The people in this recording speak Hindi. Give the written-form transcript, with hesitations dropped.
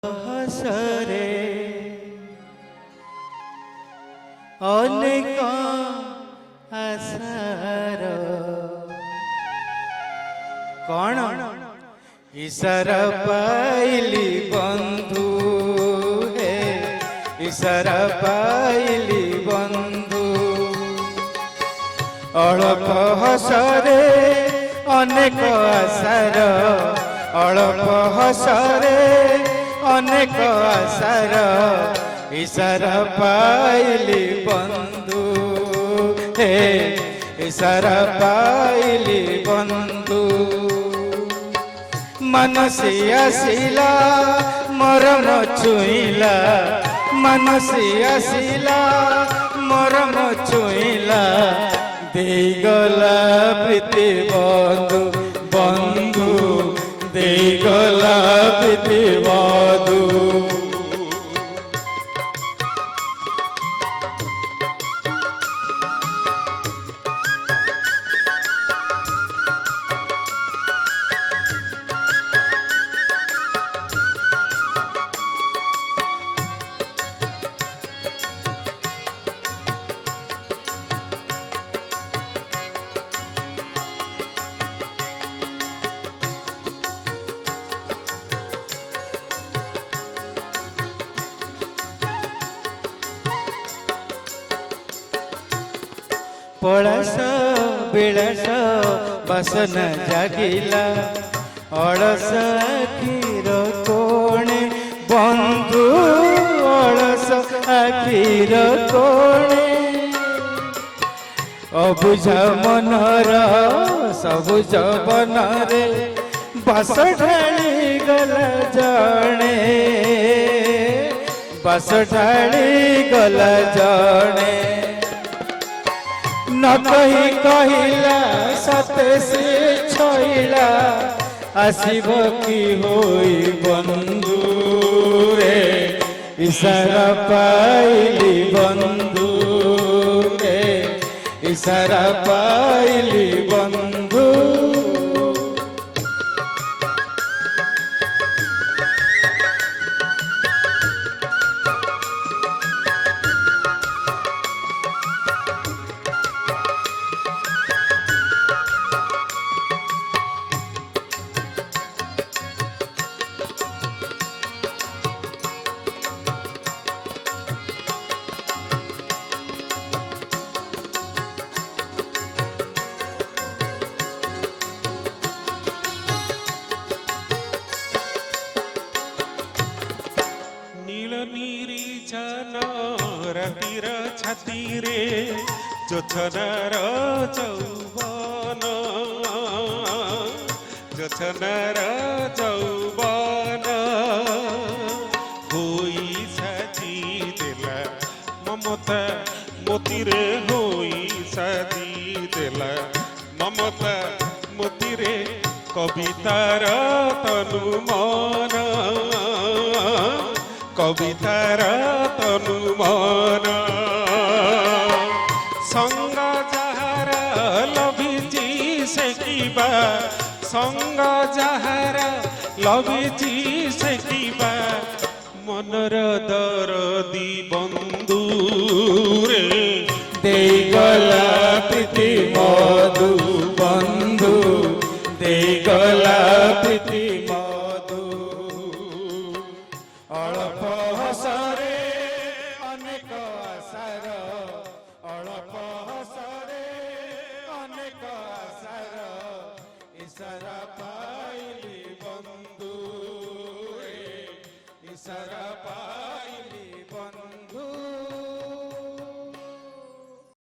हसरे अनेक आसार कौन ईशर पाइली बंधु हे ईशर पाइली बंधु अल्प हसरे अनेक आसार अल्प हसरे अनेक आसार ईशर पाइली बंधु हे ईशर पाइली बंधु मनसी आसिला मरम छुईला मनसी आसिला मरम छुईला देगला प्रीति बंधु बंधु देगला प्रीति बंधु पळस बिळस बसन जागिला अलस आखिर कोणे बंधु अलस आखिर कोणे अबुझ मनर सबुझ बनरे बस ढाली गला जणे बस ढाली गला जणे न कही कहिला सते से छइला आसिब की होई बंधु रे इशारा पाइली बंधु रे इशारा पाइली बंधु रातिर छाती रे जोछनार चौबन जोछनार चौबन होई साजी देला ममता मोतीरे होई साजी देला ममता मोतीरे कवितार तनु मन कवितार तनु मन संग जहार लभिची सेकिबा संग जहार लभिची सेकिबा मनर दरदी बंधु रे देगला प्रीति मधु बंधु देगला प्रीति मधु अल्प हसरे अनेक आसार अल्प हसरे अनेक आसार ईशर पाइली बंधु रे ईशर